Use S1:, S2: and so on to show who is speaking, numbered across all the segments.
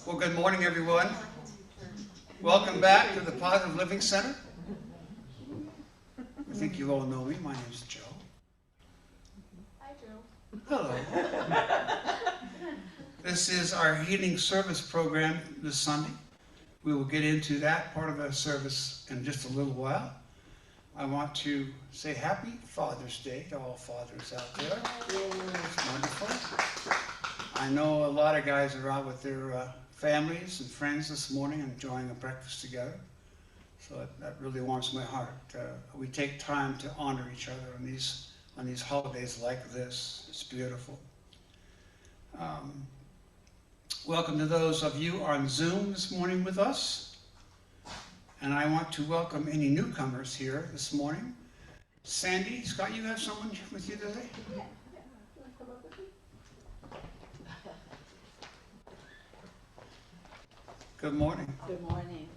S1: Well, good morning, everyone. Welcome back to the Positive Living Center. I think you all know me. My name's Joe.
S2: Hi, Joe.
S1: Hello. This is our healing service program this Sunday. We will get into that part of the service in just a little while. I want to say happy Father's Day to all fathers out there. It's wonderful. I know a lot of guys are out with their families and friends this morning enjoying a breakfast together. So that really warms my heart. We take time to honor each other on these holidays like this. It's beautiful. Welcome to those of you on Zoom this morning with us. And I want to welcome any newcomers here this morning. Sandy, Scott, you have someone with you today?
S2: Yeah. You want to come up with me?
S1: Good morning.
S3: Good morning.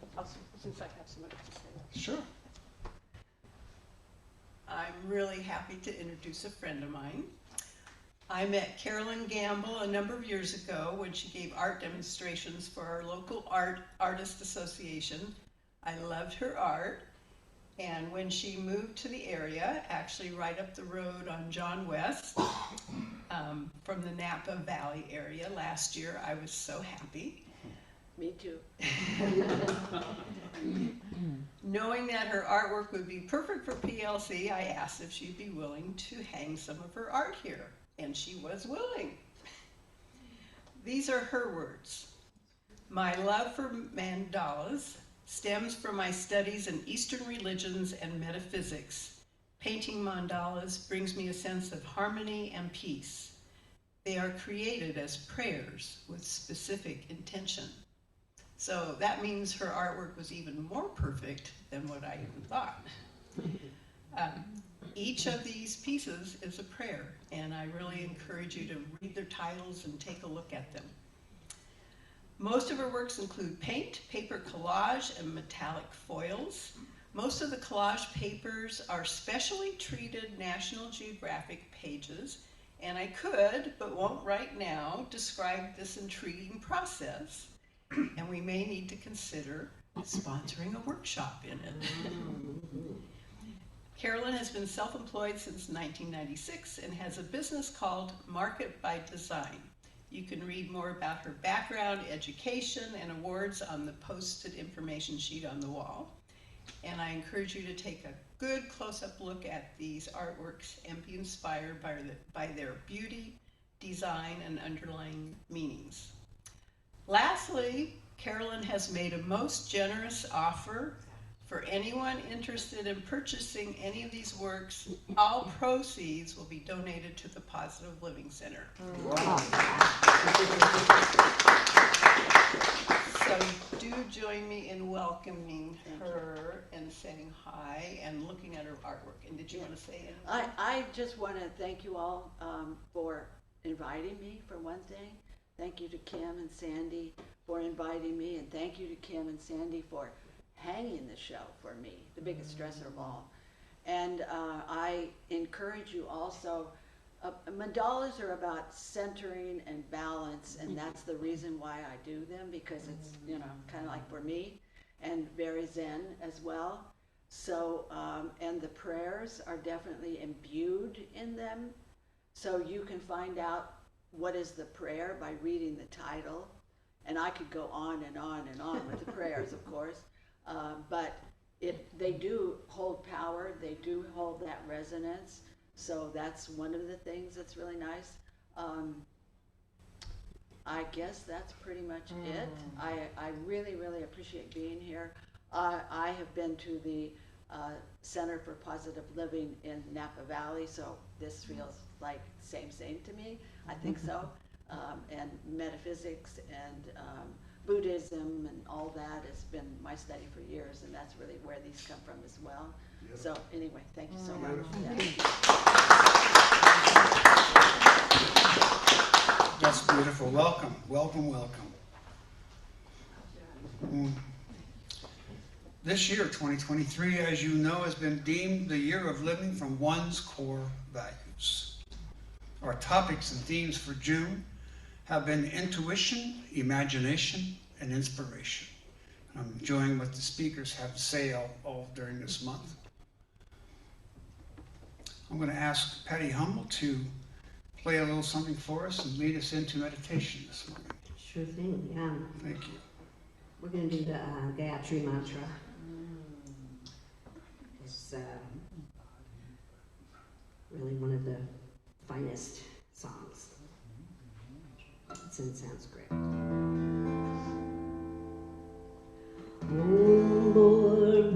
S3: Since I have so much to say.
S1: Sure.
S3: I'm really happy to introduce a friend of mine. I met Carolyn Gamble a number of years ago when she gave art demonstrations for our local artist association. I loved her art, and when she moved to the area, actually right up the road on John West, from the Napa Valley area last year, I was so happy.
S4: Me too.
S3: Knowing that her artwork would be perfect for PLC, I asked if she'd be willing to hang some of her art here, and she was willing. These are her words. My love for mandalas stems from my studies in Eastern religions and metaphysics. Painting mandalas brings me a sense of harmony and peace. They are created as prayers with specific intention. So that means her artwork was even more perfect than what I even thought. Each of these pieces is a prayer, and I really encourage you to read their titles and take a look at them. Most of her works include paint, paper collage, and metallic foils. Most of the collage papers are specially treated National Geographic pages, and I could, but won't right now, describe this intriguing process. And we may need to consider sponsoring a workshop in it. Carolyn has been self-employed since 1996 and has a business called Market by Design. You can read more about her background, education, and awards on the posted information sheet on the wall. And I encourage you to take a good close-up look at these artworks and be inspired by their beauty, design, and underlying meanings. Lastly, Carolyn has made a most generous offer for anyone interested in purchasing any of these works. All proceeds will be donated to the Positive Living Center.
S1: Wow.
S3: So do join me in welcoming her and saying hi and looking at her artwork. And did you want to say anything?
S4: I just want to thank you all for inviting me, for one thing. Thank you to Kim and Sandy for inviting me, and thank you to Kim and Sandy for hanging the show for me, the biggest stressor of all. And I encourage you also, mandalas are about centering and balance, and that's the reason why I do them, because it's, you know, kind of like for me, and very zen as well. So, and the prayers are definitely imbued in them, so you can find out what is the prayer by reading the title. And I could go on and on and on with the prayers, of course. But they do hold power, they do hold that resonance, so that's one of the things that's really nice. I guess that's pretty much it. I really, really appreciate being here. I have been to the Center for Positive Living in Napa Valley, so this feels like same to me. I think so. And metaphysics and Buddhism and all that has been my study for years, and that's really where these come from as well. Yep. So anyway, thank you so much. Yeah.
S1: That's beautiful. Welcome, welcome, welcome. This year, 2023, as you know, has been deemed the year of living from one's core values. Our topics and themes for June have been intuition, imagination, and inspiration. And I'm enjoying what the speakers have to say all during this month. I'm going to ask Patty Hummel to play a little something for us and lead us into meditation this morning.
S5: Sure thing, yeah.
S1: Thank you.
S5: We're going to do the Gayatri Mantra. It's really one of the finest songs. It's in Sanskrit. Om Bhur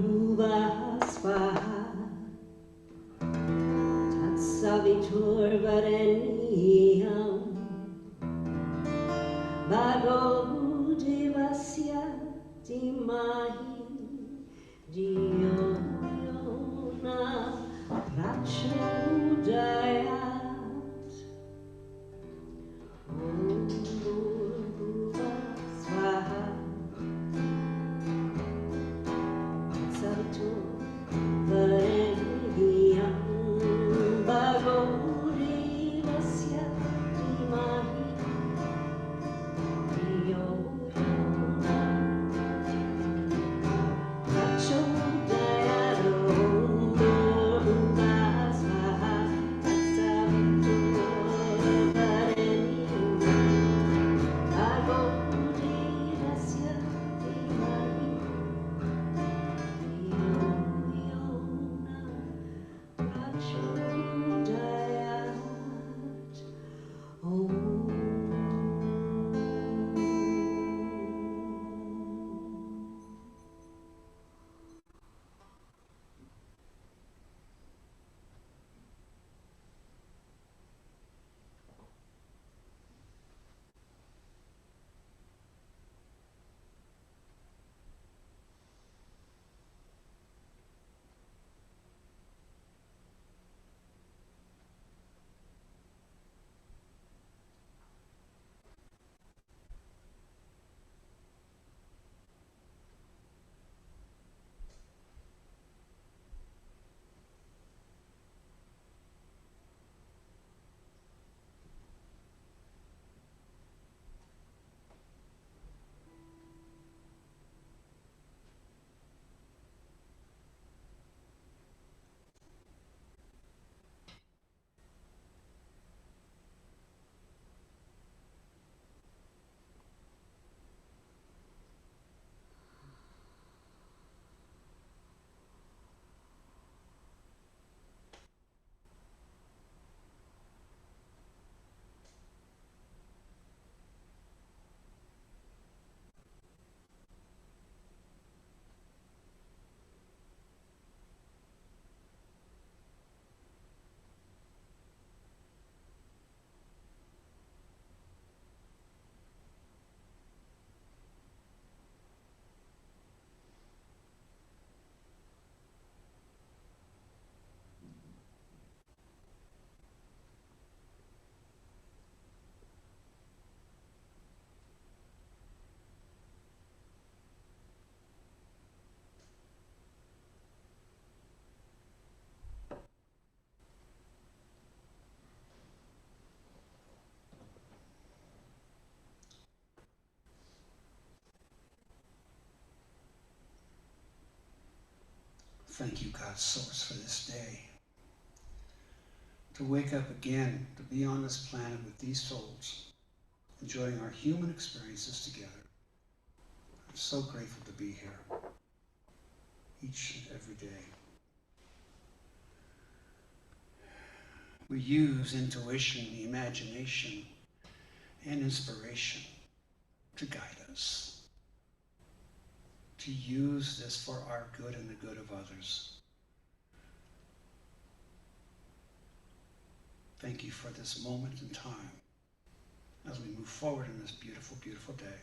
S5: Svaha Tat Savitur Varenyam Bhargo Devasya Dhimahi Dhiyo Yo Na Prachodayat. Om Bhurbhuva Svaha Tatsavitur Varenyam Bhargo Devasya Dhimahi Dhiyo Yo Na Prachodayat. Om Bhurbhuva Svaha Tatsavitur Varenyam Bhargo Devasya Dhimahi Dhiyo Yo Na Prachodayat. Om.
S1: Thank you, God Source, for this day. To wake up again, to be on this planet with these souls, enjoying our human experiences together. I'm so grateful to be here, each and every day. We use intuition, imagination, and inspiration to guide us. To use this for our good and the good of others. Thank you for this moment in time as we move forward in this beautiful, beautiful day.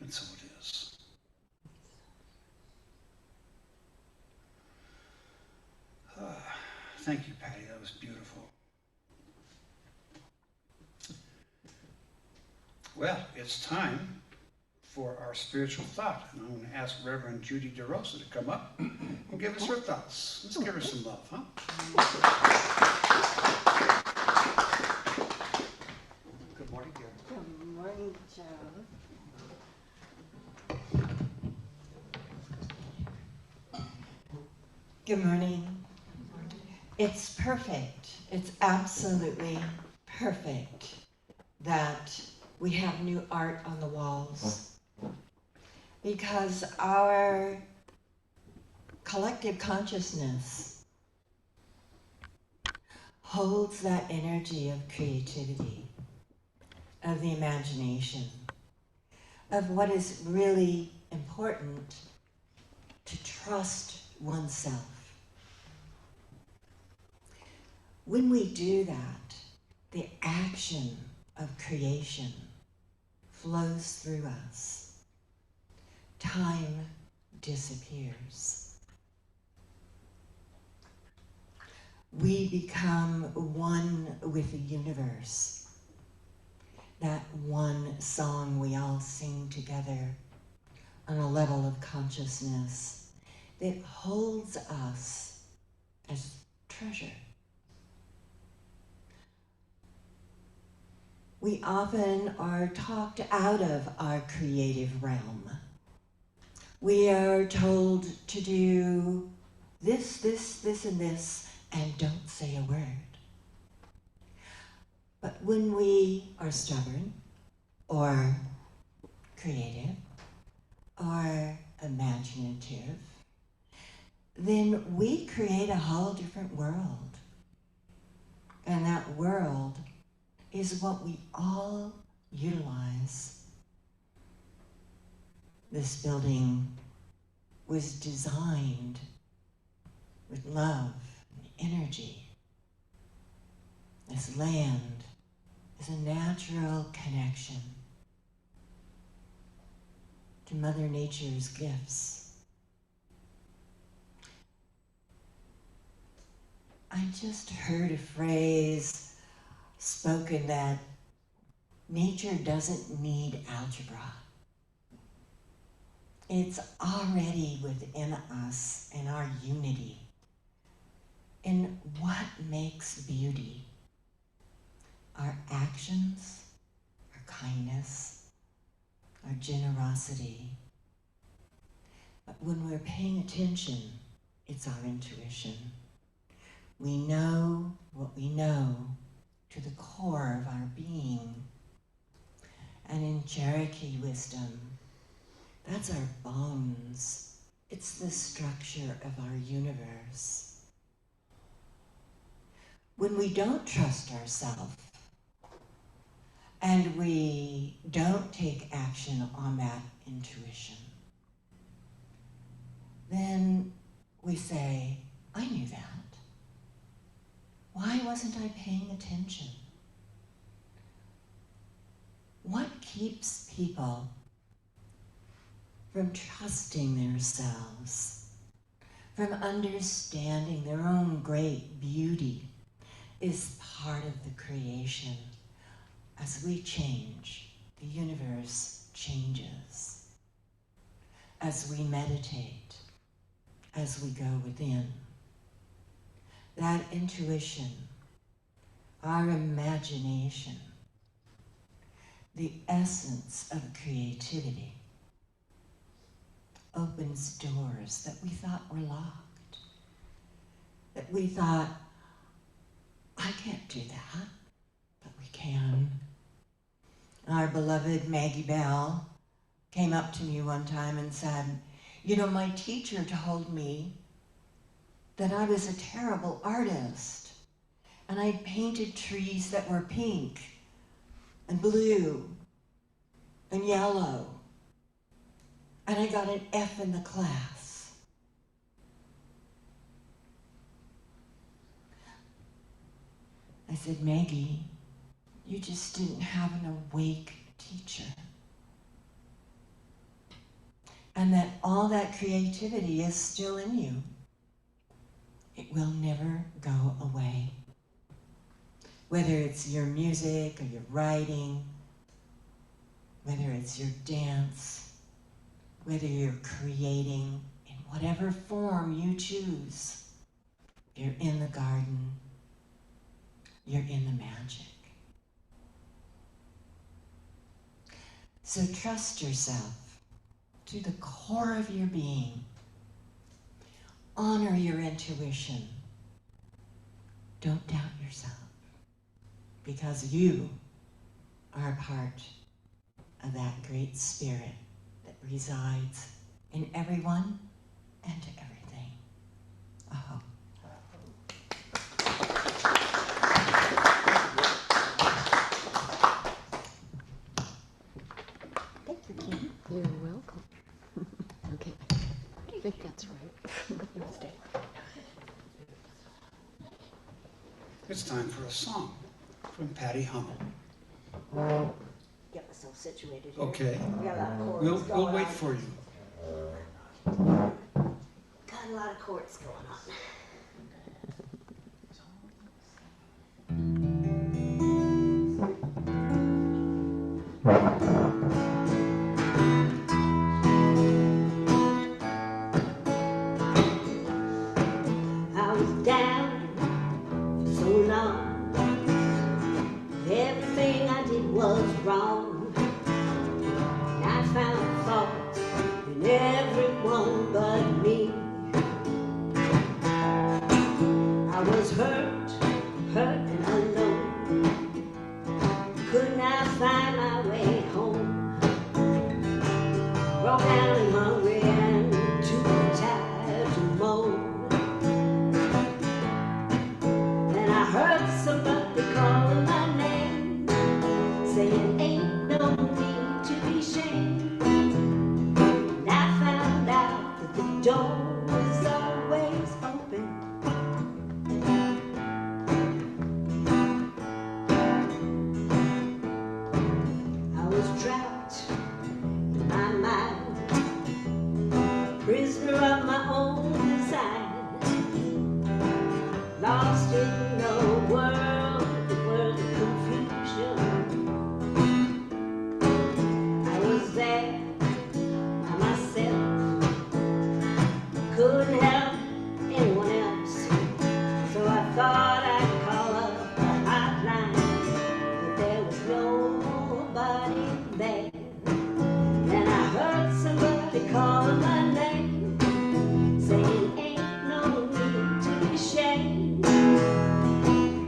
S1: And so it is. Thank you, Patty. That was beautiful. Well, it's time for our spiritual thought. And I'm going to ask Reverend Judy DeRosa to come up and give us her thoughts. Let's give her some love, huh?
S4: Joe.
S6: Good morning. It's perfect. It's absolutely perfect that we have new art on the walls, because our collective consciousness holds that energy of creativity, of the imagination, of what is really important, to trust oneself. When we do that, the action of creation flows through us. Time disappears. We become one with the universe. That one song we all sing together on a level of consciousness that holds us as treasure. We often are talked out of our creative realm. We are told to do this, this, and this, and don't say a word. But when we are stubborn, or creative, or imaginative, then we create a whole different world. And that world is what we all utilize. This building was designed with love and energy. This land is a natural connection to Mother Nature's gifts. I just heard a phrase spoken that nature doesn't need algebra. It's already within us and our unity. And what makes beauty? Our actions, our kindness, our generosity. But when we're paying attention, it's our intuition. We know what we know to the core of our being. And in Cherokee wisdom, that's our bones. It's the structure of our universe. When we don't trust ourselves, and we don't take action on that intuition, then we say, I knew that. Why wasn't I paying attention? What keeps people from trusting themselves, from understanding their own great beauty, is part of the creation. As we change, the universe changes. As we meditate, as we go within, that intuition, our imagination, the essence of creativity, opens doors that we thought were locked, that we thought, I can't do that, but we can. Our beloved Maggie Bell came up to me one time and said, you know, my teacher told me that I was a terrible artist, and I painted trees that were pink and blue and yellow, and I got an F in the class. I said, Maggie, you just didn't have an awake teacher. And that all that creativity is still in you. It will never go away. Whether it's your music or your writing, whether it's your dance, whether you're creating in whatever form you choose, you're in the garden, you're in the magic. So trust yourself to the core of your being. Honor your intuition. Don't doubt yourself, because you are a part of that great spirit that resides in everyone and everything. Aho.
S5: Thank you, Kim.
S7: You're welcome. Okay, I think that's right. You stay.
S1: It's time for a song from Patty Hummel.
S5: Get myself situated here.
S1: Okay,
S5: We got a lot of chords
S1: we'll
S5: going
S1: wait
S5: on.
S1: for you.
S5: Got a lot of chords going on. I was down for so long. Everything I did was wrong. And I found fault in everyone but me. I was hurt and alone. Could not find my way home. Broke down and hungry and too tired to moan. Then I heard somebody calling my name, saying ain't no need to be ashamed. And I found out that the door was always open. I was trapped in my mind, prisoner of my own design. Lost in the world of confusion. I was there by myself, couldn't help anyone else. So I thought I'd call up a hotline, but there was nobody there. Then I heard somebody calling my name, saying ain't no need to be ashamed.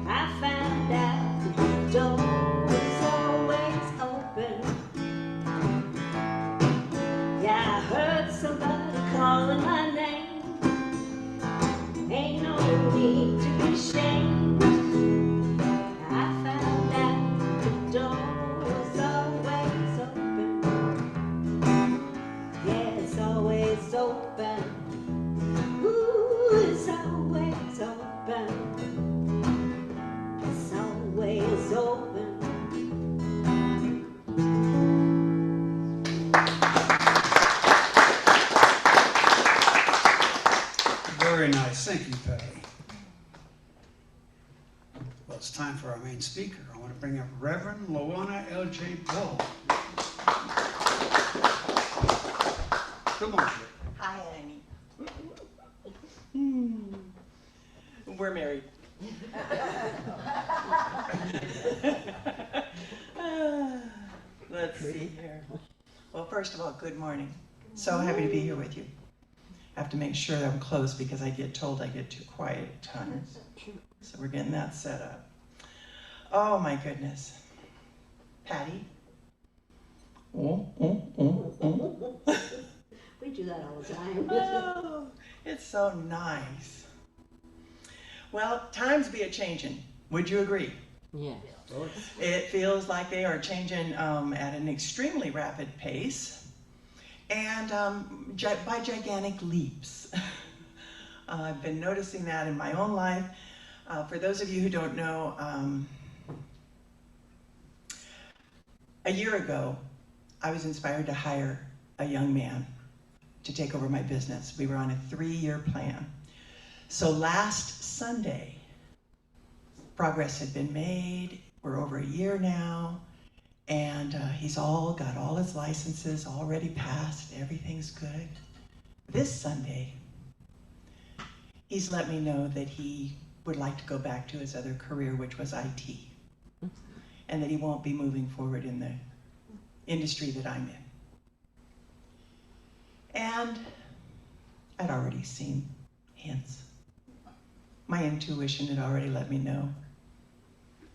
S5: I found out that the door was always open. Yeah, I heard somebody calling my name. Ain't no need to be ashamed. I found out the door was always open. Yeah, it's always open. Ooh, it's always open. It's always open.
S1: Very nice, thank you, Patty. Well, it's time for our main speaker. I want to bring up Reverend Lj Bull. Come on.
S8: Hi, Annie. We're married. Let's see here. Well, first of all, good morning. So happy to be here with you. I have to make sure that I'm close because I get told I get too quiet at times. So we're getting that set up. Oh my goodness. Patty? Oh.
S5: We do that all the time.
S8: Oh, it's so nice. Well, times be a-changing. Would you agree?
S7: Yes.
S8: It feels like they are changing at an extremely rapid pace and by gigantic leaps. I've been noticing that in my own life. For those of you who don't know, a year ago, I was inspired to hire a young man to take over my business. We were on a 3-year plan. So last Sunday, progress had been made. We're over a year now, and he's got all his licenses already passed. Everything's good. This Sunday, he's let me know that he would like to go back to his other career, which was IT, and that he won't be moving forward in the industry that I'm in. And I'd already seen hints. My intuition had already let me know.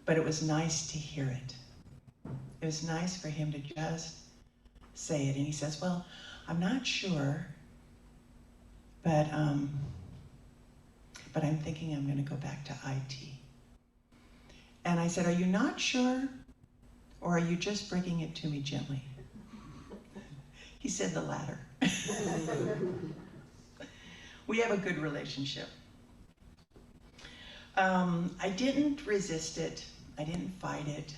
S8: But it was nice to hear it. It was nice for him to just say it. And he says, well, I'm not sure, but I'm thinking I'm going to go back to IT. And I said, are you not sure? Or are you just bringing it to me gently? He said the latter. We have a good relationship. I didn't resist it. I didn't fight it.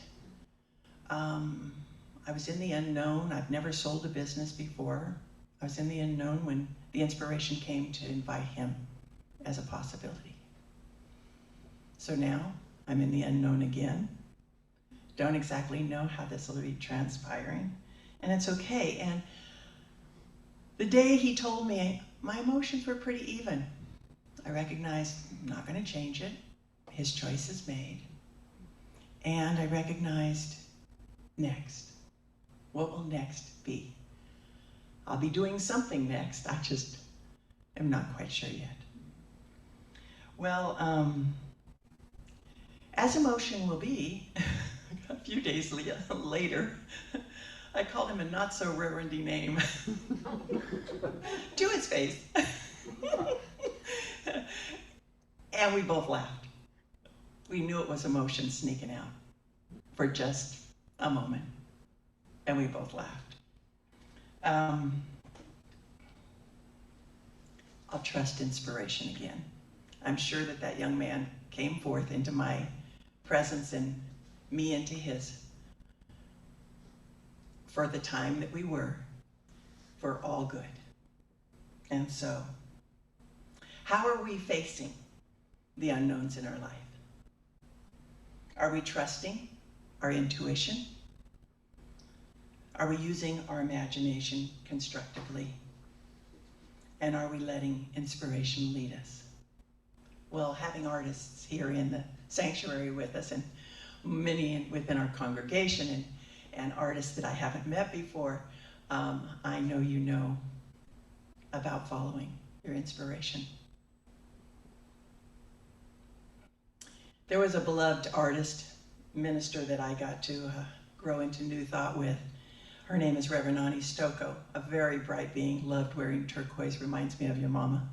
S8: I was in the unknown. I've never sold a business before. I was in the unknown when the inspiration came to invite him as a possibility. So now I'm in the unknown again. Don't exactly know how this will be transpiring, and it's okay. And the day he told me, my emotions were pretty even. I recognized I'm not going to change it. His choice is made. And I recognized next. What will next be? I'll be doing something next. I just am not quite sure yet. Well, as emotion will be, a few days later, I called him a not-so-reverendy name to his face. And we both laughed. We knew it was emotion sneaking out for just a moment. And we both laughed. I'll trust inspiration again. I'm sure that that young man came forth into my presence and me into his for the time that we were, for all good. And so, how are we facing the unknowns in our life? Are we trusting our intuition? Are we using our imagination constructively? And are we letting inspiration lead us? Well, having artists here in the sanctuary with us, and many within our congregation, and artists that I haven't met before, I know you know about following your inspiration. There was a beloved artist, minister that I got to grow into New Thought with. Her name is Rev Lj Bull, a very bright being, loved wearing turquoise, reminds me of your mama.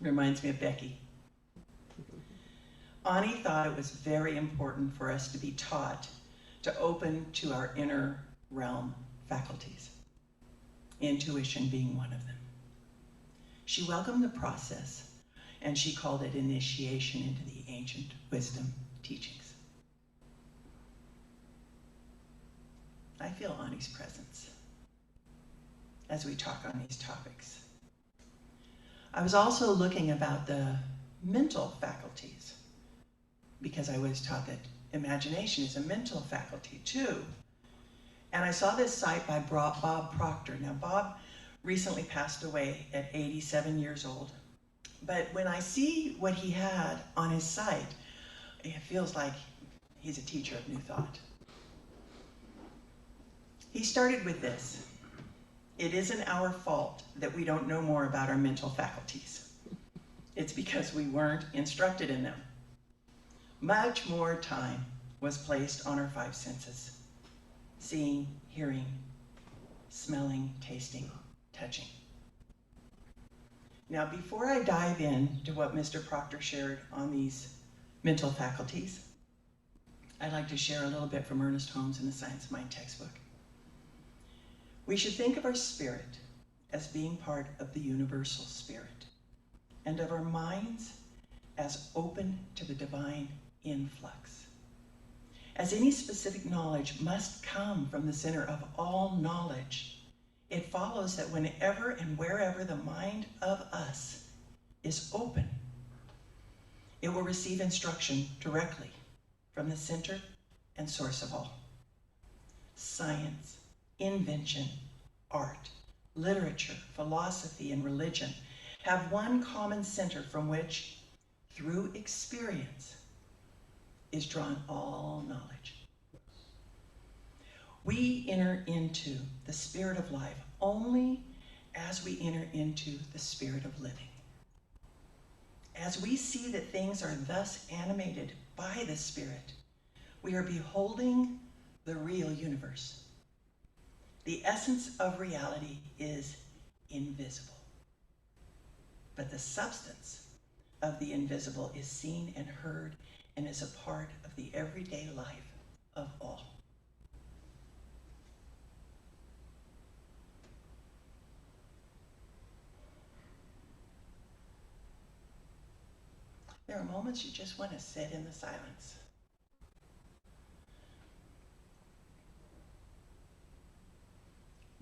S8: Reminds me of Becky. Ani thought it was very important for us to be taught to open to our inner realm faculties, intuition being one of them. She welcomed the process, and she called it initiation into the ancient wisdom teachings. I feel Ani's presence as we talk on these topics. I was also looking about the mental faculties, because I was taught that imagination is a mental faculty too. And I saw this site by Bob Proctor. Now, Bob recently passed away at 87 years old. But when I see what he had on his site, it feels like he's a teacher of New Thought. He started with this: it isn't our fault that we don't know more about our mental faculties. It's because we weren't instructed in them. Much more time was placed on our five senses: seeing, hearing, smelling, tasting, touching. Now, before I dive into what Mr. Proctor shared on these mental faculties, I'd like to share a little bit from Ernest Holmes in the Science of Mind textbook. We should think of our spirit as being part of the universal spirit, and of our minds as open to the divine influx. As any specific knowledge must come from the center of all knowledge, it follows that whenever and wherever the mind of us is open, it will receive instruction directly from the center and source of all. Science, invention, art, literature, philosophy, and religion have one common center from which, through experience, is drawn all knowledge. We enter into the spirit of life only as we enter into the spirit of living. As we see that things are thus animated by the Spirit, we are beholding the real universe. The essence of reality is invisible, but the substance of the invisible is seen and heard and is a part of the everyday life of all. There are moments you just want to sit in the silence.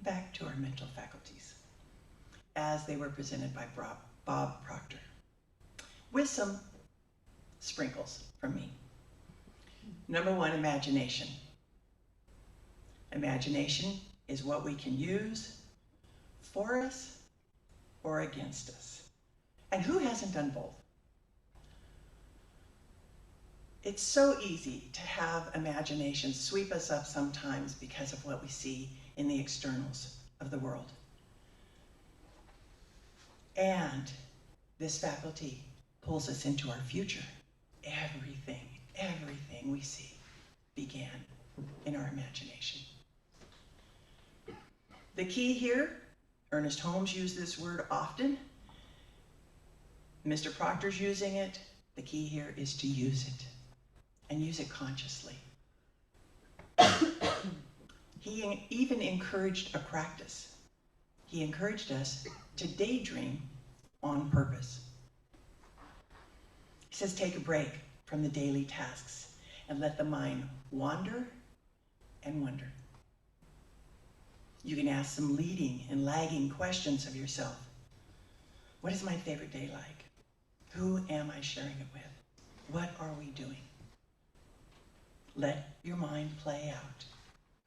S8: Back to our mental faculties, as they were presented by Bob Proctor, with some sprinkles from me. Number one, imagination. Imagination is what we can use for us or against us. And who hasn't done both? It's so easy to have imagination sweep us up sometimes because of what we see in the externals of the world. And this faculty pulls us into our future. Everything we see began in our imagination. The key here, Ernest Holmes used this word often. Mr. Proctor's using it. The key here is to use it, and use it consciously. He even encouraged a practice. He encouraged us to daydream on purpose. He says, take a break from the daily tasks and let the mind wander and wonder. You can ask some leading and lagging questions of yourself. What is my favorite day like? Who am I sharing it with? What are we doing? Let your mind play out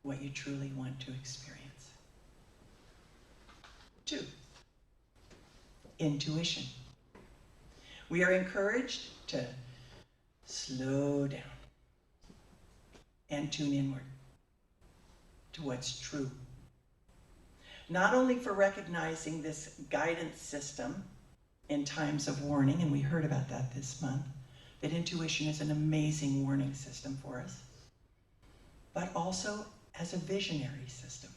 S8: what you truly want to experience. 2, intuition. We are encouraged to slow down and tune inward to what's true. Not only for recognizing this guidance system in times of warning, and we heard about that this month, that intuition is an amazing warning system for us, but also as a visionary system.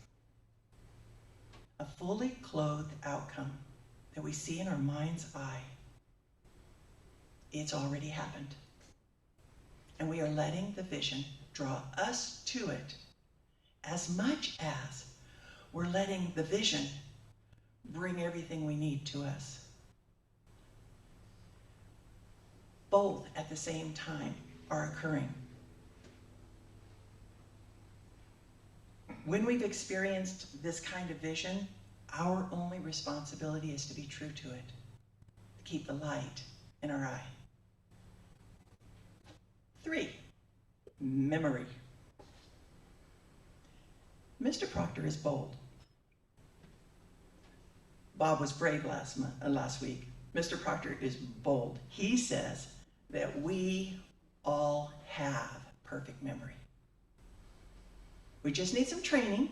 S8: A fully clothed outcome that we see in our mind's eye. It's already happened. And we are letting the vision draw us to it as much as we're letting the vision bring everything we need to us. Both at the same time are occurring. When we've experienced this kind of vision, our only responsibility is to be true to it, to keep the light in our eye. 3, memory. Mr. Proctor is bold. Bob was brave last week. Mr. Proctor is bold. He says that we all have perfect memory. We just need some training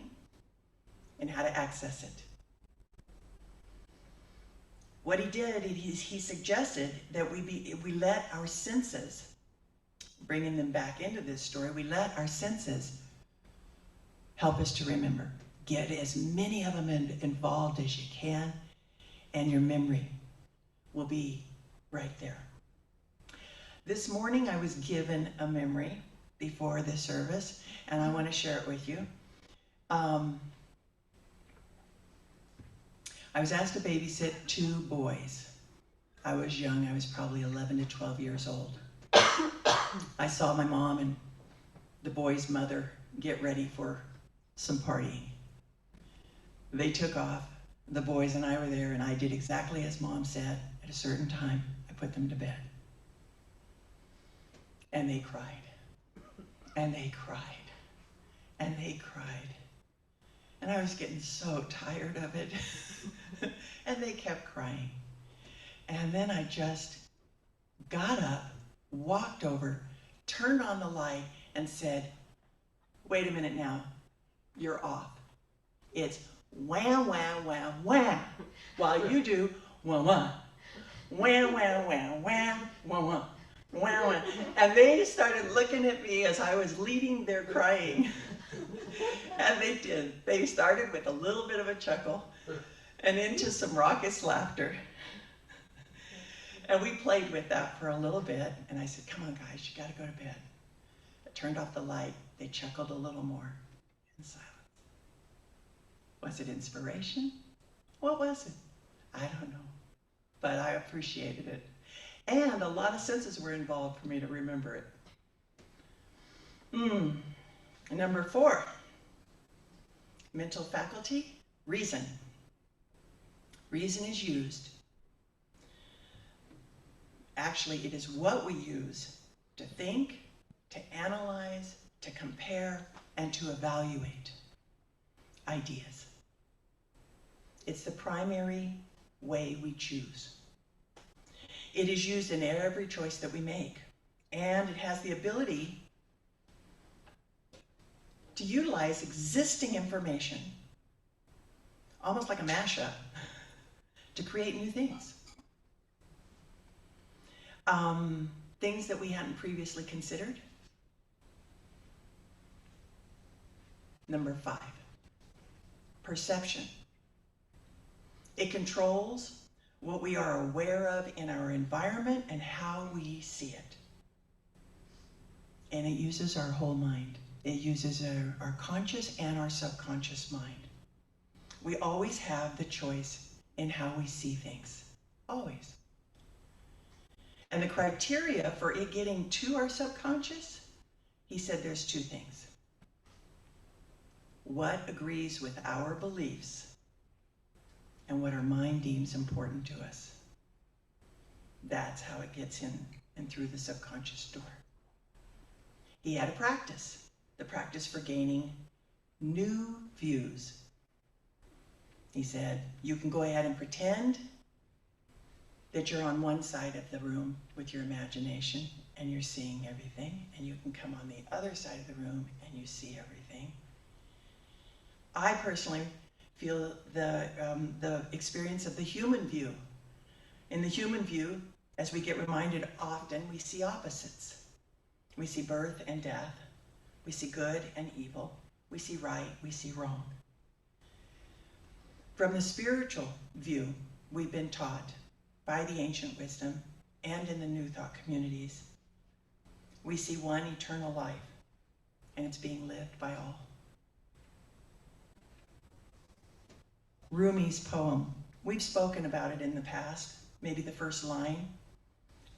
S8: in how to access it. What he did, he suggested that we let our senses, bringing them back into this story, we let our senses help us to remember. Get as many of them involved as you can, and your memory will be right there. This morning I was given a memory before the service, and I want to share it with you. I was asked to babysit 2 boys. I was young, I was probably 11 to 12 years old. I saw my mom and the boy's mother get ready for some partying. They took off, the boys and I were there, and I did exactly as Mom said. At a certain time, I put them to bed. And they cried, and they cried, and they cried. And I was getting so tired of it. And they kept crying. And then I just got up, walked over, turned on the light, and said, wait a minute now, you're off. It's wham, wham, wham, wham, while you do wham, wham, wham, wham, wham, wham, wham, wham, wham, wham. And they started looking at me as I was leading their crying. And they did. They started with a little bit of a chuckle and into some raucous laughter. And we played with that for a little bit. And I said, come on, guys, you got to go to bed. I turned off the light. They chuckled a little more in silence. Was it inspiration? What was it? I don't know. But I appreciated it. And a lot of senses were involved for me to remember it. Number 4, mental faculty, reason. Reason is used. Actually, it is what we use to think, to analyze, to compare, and to evaluate ideas. It's the primary way we choose. It is used in every choice that we make, and it has the ability to utilize existing information, almost like a mashup, to create new things. Things that we hadn't previously considered. Number 5, perception. It controls what we are aware of in our environment and how we see it. And it uses our whole mind. It uses our conscious and our subconscious mind. We always have the choice in how we see things. Always. And the criteria for it getting to our subconscious, he said there's 2 things. What agrees with our beliefs and what our mind deems important to us. That's how it gets in and through the subconscious door. He had a practice, the practice for gaining new views. He said, you can go ahead and pretend that you're on one side of the room with your imagination and you're seeing everything, and you can come on the other side of the room and you see everything. I personally feel the experience of the human view. In the human view, as we get reminded often, we see opposites. We see birth and death. We see good and evil. We see right, we see wrong. From the spiritual view, we've been taught by the ancient wisdom and in the New Thought communities, we see one eternal life, and it's being lived by all. Rumi's poem, we've spoken about it in the past, maybe the first line.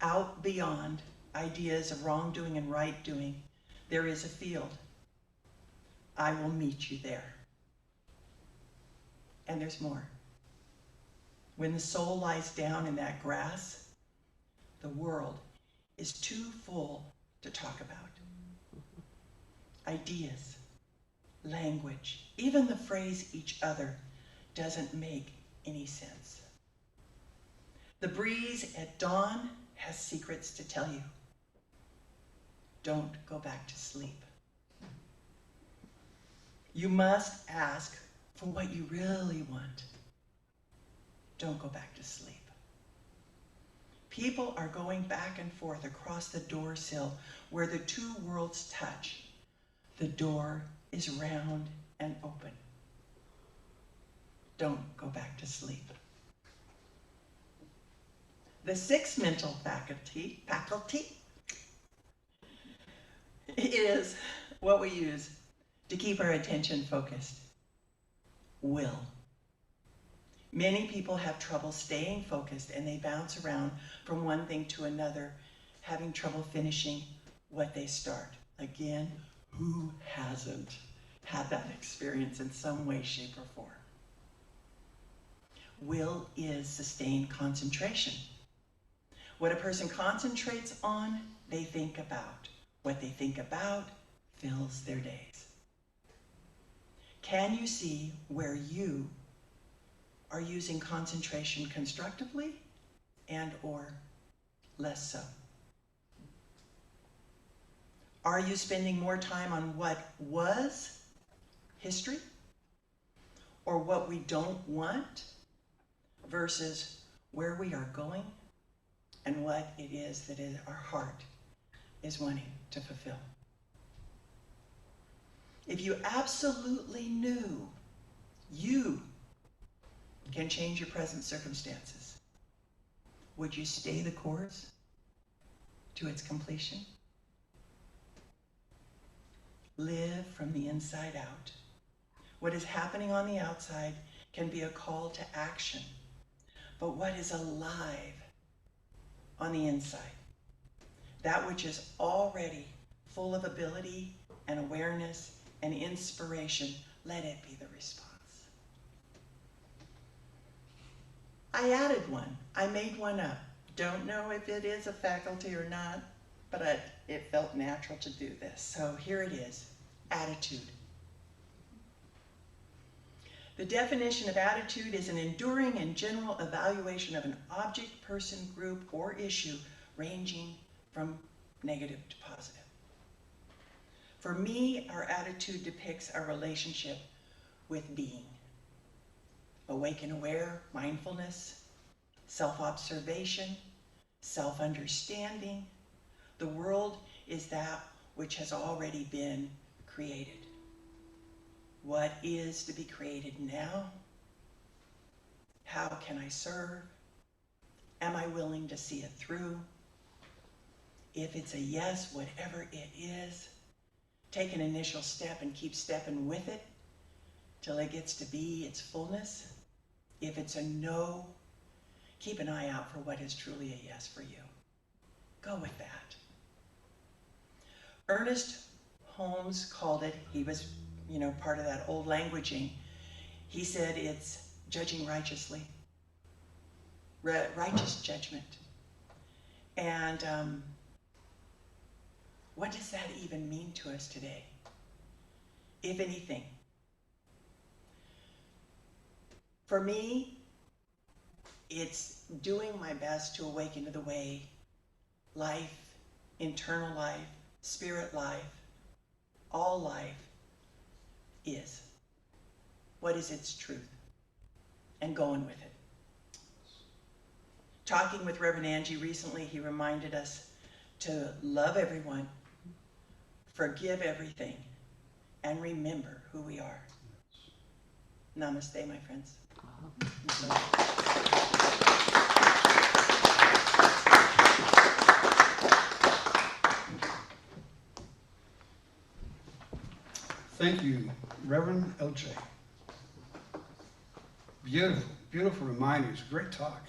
S8: Out beyond ideas of wrongdoing and right doing, there is a field. I will meet you there. And there's more. When the soul lies down in that grass, the world is too full to talk about. Ideas, language, even the phrase each other doesn't make any sense. The breeze at dawn has secrets to tell you. Don't go back to sleep. You must ask for what you really want. Don't go back to sleep. People are going back and forth across the door sill where the 2 worlds touch. The door is round and open. Don't go back to sleep. The 6th mental faculty is what we use to keep our attention focused. Will. Many people have trouble staying focused, and they bounce around from one thing to another, having trouble finishing what they start. Again, who hasn't had that experience in some way, shape, or form? Will is sustained concentration. What a person concentrates on, they think about. What they think about fills their days. Can you see where you are using concentration constructively and or less so? Are you spending more time on what was history or what we don't want versus where we are going and what it is that our heart is wanting to fulfill. If you absolutely knew you can change your present circumstances, would you stay the course to its completion? Live from the inside out. What is happening on the outside can be a call to action, but what is alive on the inside, that which is already full of ability and awareness and inspiration, let it be the response. I added one. I made one up. Don't know if it is a faculty or not, but it felt natural to do this. So here it is, attitude. The definition of attitude is an enduring and general evaluation of an object, person, group, or issue ranging from negative to positive. For me, our attitude depicts our relationship with being. Awake and aware, mindfulness, self-observation, self-understanding. The world is that which has already been created. What is to be created now? How can I serve? Am I willing to see it through? If it's a yes, whatever it is, take an initial step and keep stepping with it till it gets to be its fullness. If it's a no, keep an eye out for what is truly a yes for you. Go with that. Ernest Holmes called it, he was, part of that old languaging. He said it's judging righteously, righteous judgment. And what does that even mean to us today? If anything. For me, it's doing my best to awaken to the way life, internal life, spirit life, all life is. What is its truth? And going with it. Talking with Reverend Angie recently, he reminded us to love everyone, forgive everything, and remember who we are. Namaste, my friends.
S1: Thank you, Reverend LJ. Beautiful, beautiful reminders. Great talk.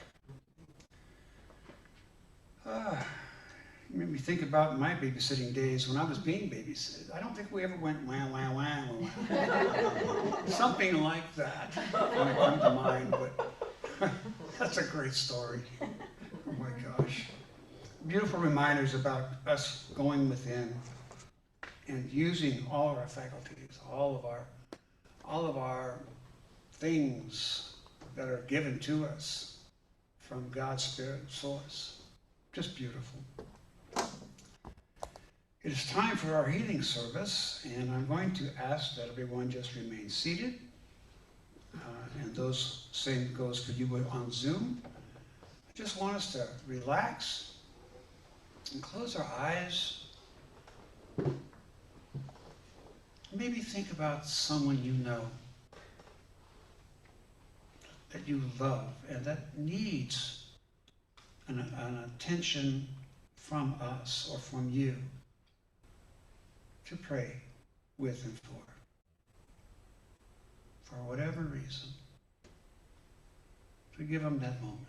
S1: You made me think about my babysitting days when I was being babysitted. I don't think we ever went wah, wah, wah, wah. Something like that might come to mind, but that's a great story. Oh my gosh. Beautiful reminders about us going within and using all of our faculties, all of our things that are given to us from God's Spirit source. Just beautiful. It is time for our healing service, and I'm going to ask that everyone just remain seated. And those same goes for you on Zoom. I just want us to relax and close our eyes. Maybe think about someone you know that you love and that needs an attention from us or from you to pray with and for whatever reason, to give them that moment.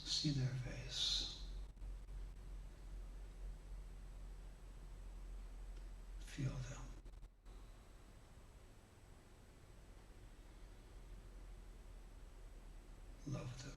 S1: See their face. Feel them. Love them.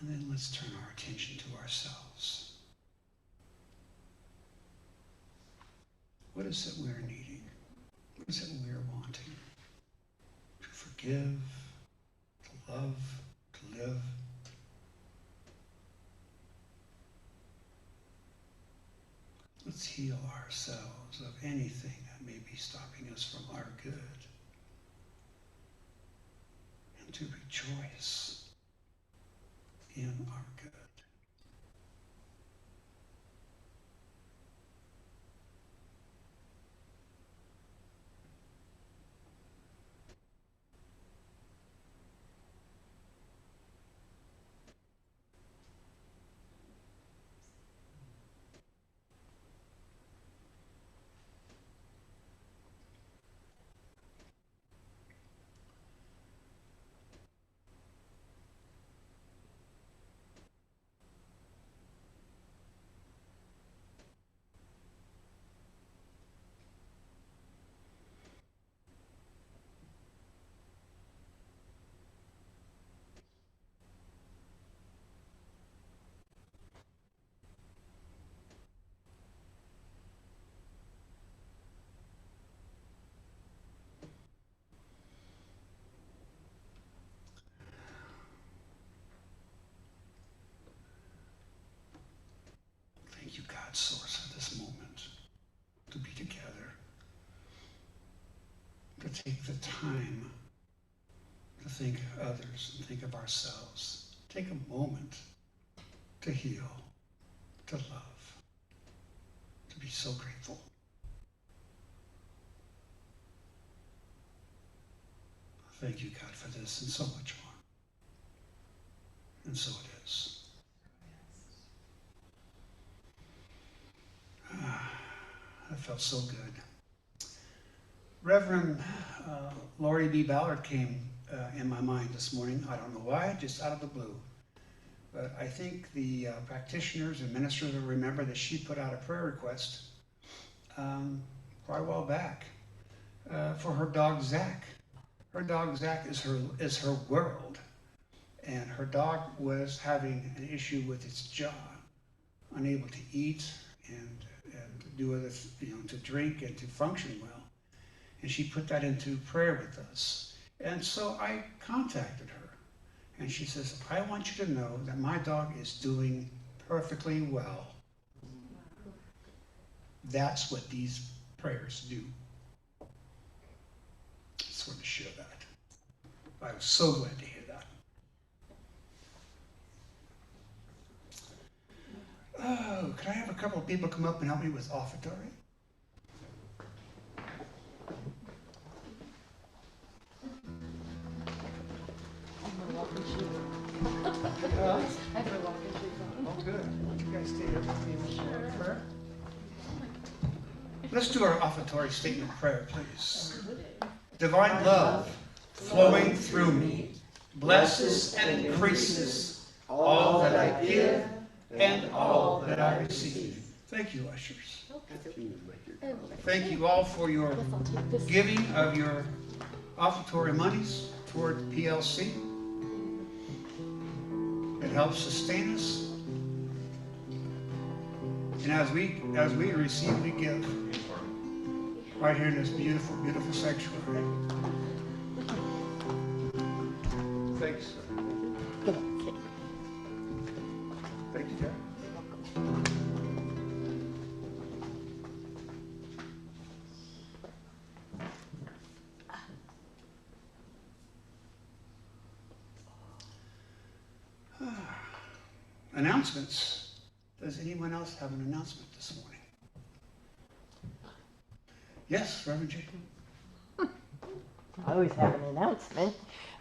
S1: And then let's turn our attention to ourselves. What is it we're needing? What is it we're wanting? To forgive, to love, to live. Let's heal ourselves of anything that may be stopping us from our good. And to rejoice in our good. Thank you, God, source, for this moment to be together, to take the time to think of others and think of ourselves. Take a moment to heal, to love, to be so grateful. Thank you, God, for this and so much more. And so it is. That felt so good. Reverend Lj Bull came in my mind this morning. I don't know why, just out of the blue. But I think the practitioners and ministers will remember that she put out a prayer request quite a while back for her dog, Zach. Her dog, Zach, is her world. And her dog was having an issue with its jaw, unable to eat and do other, to drink and to function well. And she put that into prayer with us. And so I contacted her. And she says, I want you to know that my dog is doing perfectly well. That's what these prayers do. Just wanted to share that. I was so glad to hear that. Oh, can I have a couple of people come up and help me with offertory?
S2: I have my walking shoes on.
S1: Oh, good. You guys stay here with me in prayer. Let's do our offertory statement prayer, please. Divine love flowing through me blesses and increases all that I give and all that I receive. Thank you, ushers. Thank you all for your giving of your offertory monies toward PLC. It helps sustain us. And as we receive, we give. Right here in this beautiful, beautiful sanctuary. Thanks. Thank you, Jack. Announcements. Does anyone else have an announcement this morning? Yes, Reverend J.
S6: I always have an announcement.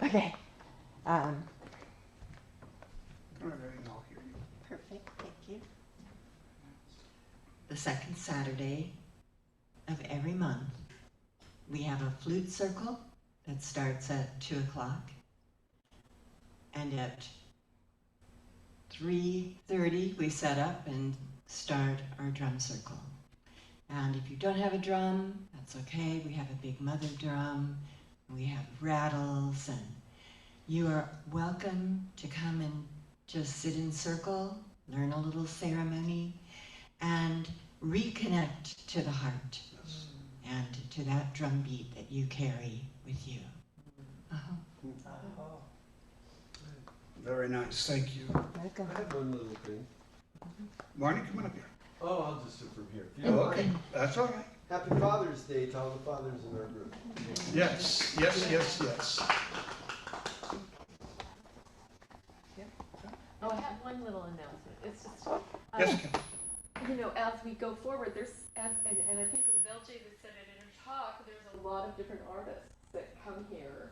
S6: Okay.
S1: I'll hear you.
S6: Perfect, thank you. The second Saturday of every month, we have a flute circle that starts at 2 o'clock. And at 3:30, we set up and start our drum circle. And if you don't have a drum, that's okay. We have a big mother drum. We have rattles, and you are welcome to come and just sit in circle, learn a little ceremony, and reconnect to the heart and to that drum beat that you carry with you.
S1: Very nice, thank you.
S7: Welcome.
S9: I have one little thing.
S1: Marnie, come on up here.
S9: Oh, I'll just do from here. If you
S1: Oh,
S9: don't
S1: okay,
S9: mind.
S1: that's all right.
S9: Happy Father's Day to all the fathers in our group.
S1: Yes, yes, yes, yes.
S2: Oh, I have one little announcement. It's just,
S1: Yes, Ken.
S2: you know, as we go forward, and I think it was LJ that said it in her talk, there's a lot of different artists that come here.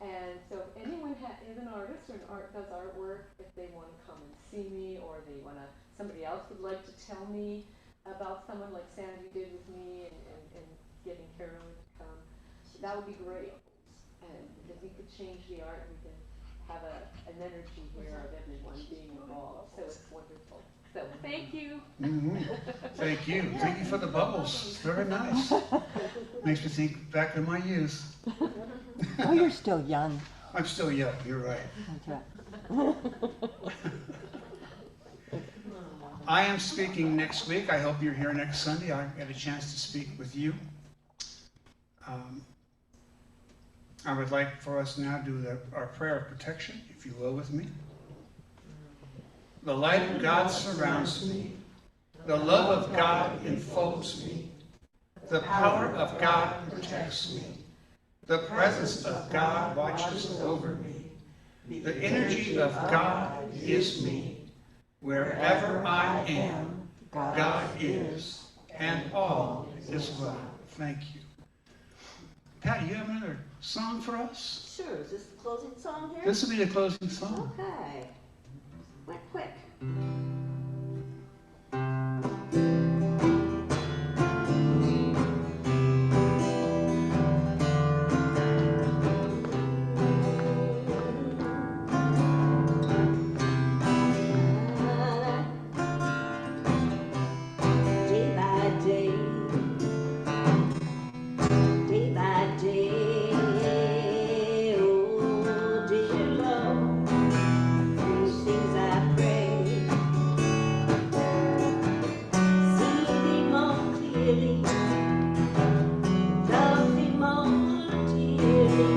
S2: And so if anyone is an artist or does artwork, if they want to come and see me, or somebody else would like to tell me about someone like Sandy did with me and getting Carolyn to come, that would be great. And if we could change the art, we can have an energy here of everyone being involved. So it's wonderful. So thank you.
S1: Thank you. Thank you for the bubbles. It's very nice. Makes me think back to my youth.
S7: Oh, you're still young.
S1: I'm still young, you're right.
S7: That's right.
S1: I am speaking next week. I hope you're here next Sunday. I get a chance to speak with you. I would like for us now to do our prayer of protection, if you will, with me. The light of God surrounds me. The love of God enfolds me. The power of God protects me. The presence of God watches over me. The energy of God is me. Wherever I am, God is, and all is well. Thank you. Patty, you have another song for us?
S5: Sure, is this the closing song here?
S1: This will be the closing song.
S5: Okay. Went quick. Day by day, day by day, oh dear Lord, these things I pray, see thee more clearly, love thee more dearly,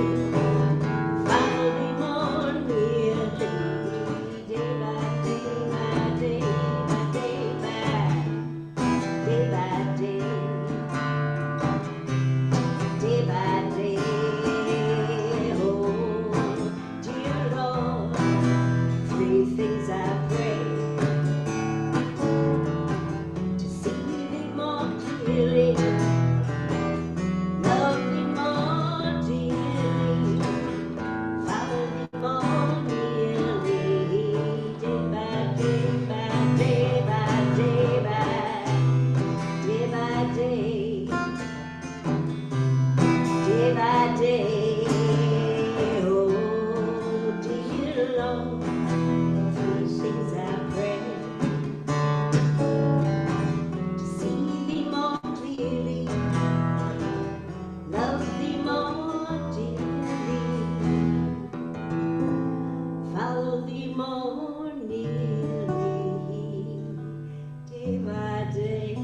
S5: follow thee more nearly, day by day, by day, by day, day by day, day by day, oh dear Lord, three things I pray, to see thee more clearly, love thee more dearly, follow thee more nearly, day by day, by day, by day, day by day, day by day, oh dear Lord, these things I pray, to see thee more clearly, love thee more dearly, follow thee more nearly, day by day.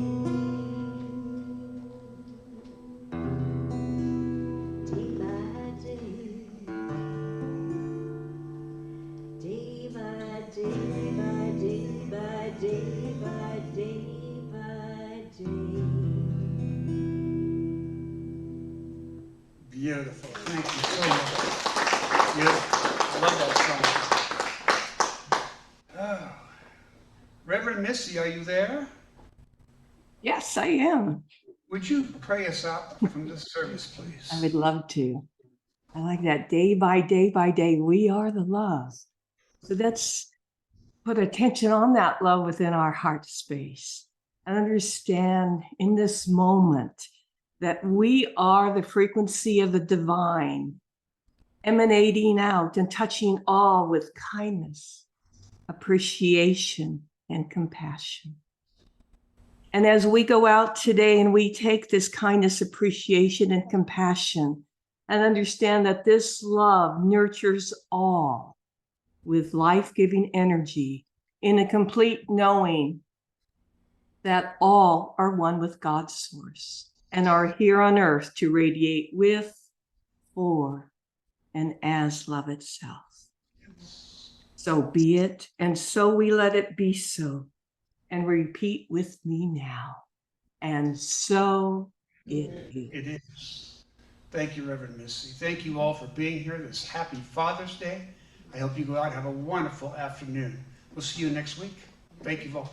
S5: Day by day, day by day, by day, by day, by day, by day.
S1: Beautiful. Thank you so much. Beautiful. Love that song. Oh. Reverend Missy, are you there?
S10: Yes, I am.
S1: Would you pray us out from this service, please?
S10: I would love to. I like that. Day by day by day, we are the love. So let's put attention on that love within our heart space and understand in this moment that we are the frequency of the divine, emanating out and touching all with kindness, appreciation, and compassion. And as we go out today and we take this kindness, appreciation, and compassion and understand that this love nurtures all, with life-giving energy in a complete knowing that all are one with God's source and are here on earth to radiate with, for, and as love itself. So be it, and so we let it be so. And repeat with me now. And so it is.
S1: It is. Thank you, Reverend Missy. Thank you all for being here this happy Father's Day. I hope you go out and have a wonderful afternoon. We'll see you next week. Thank you all.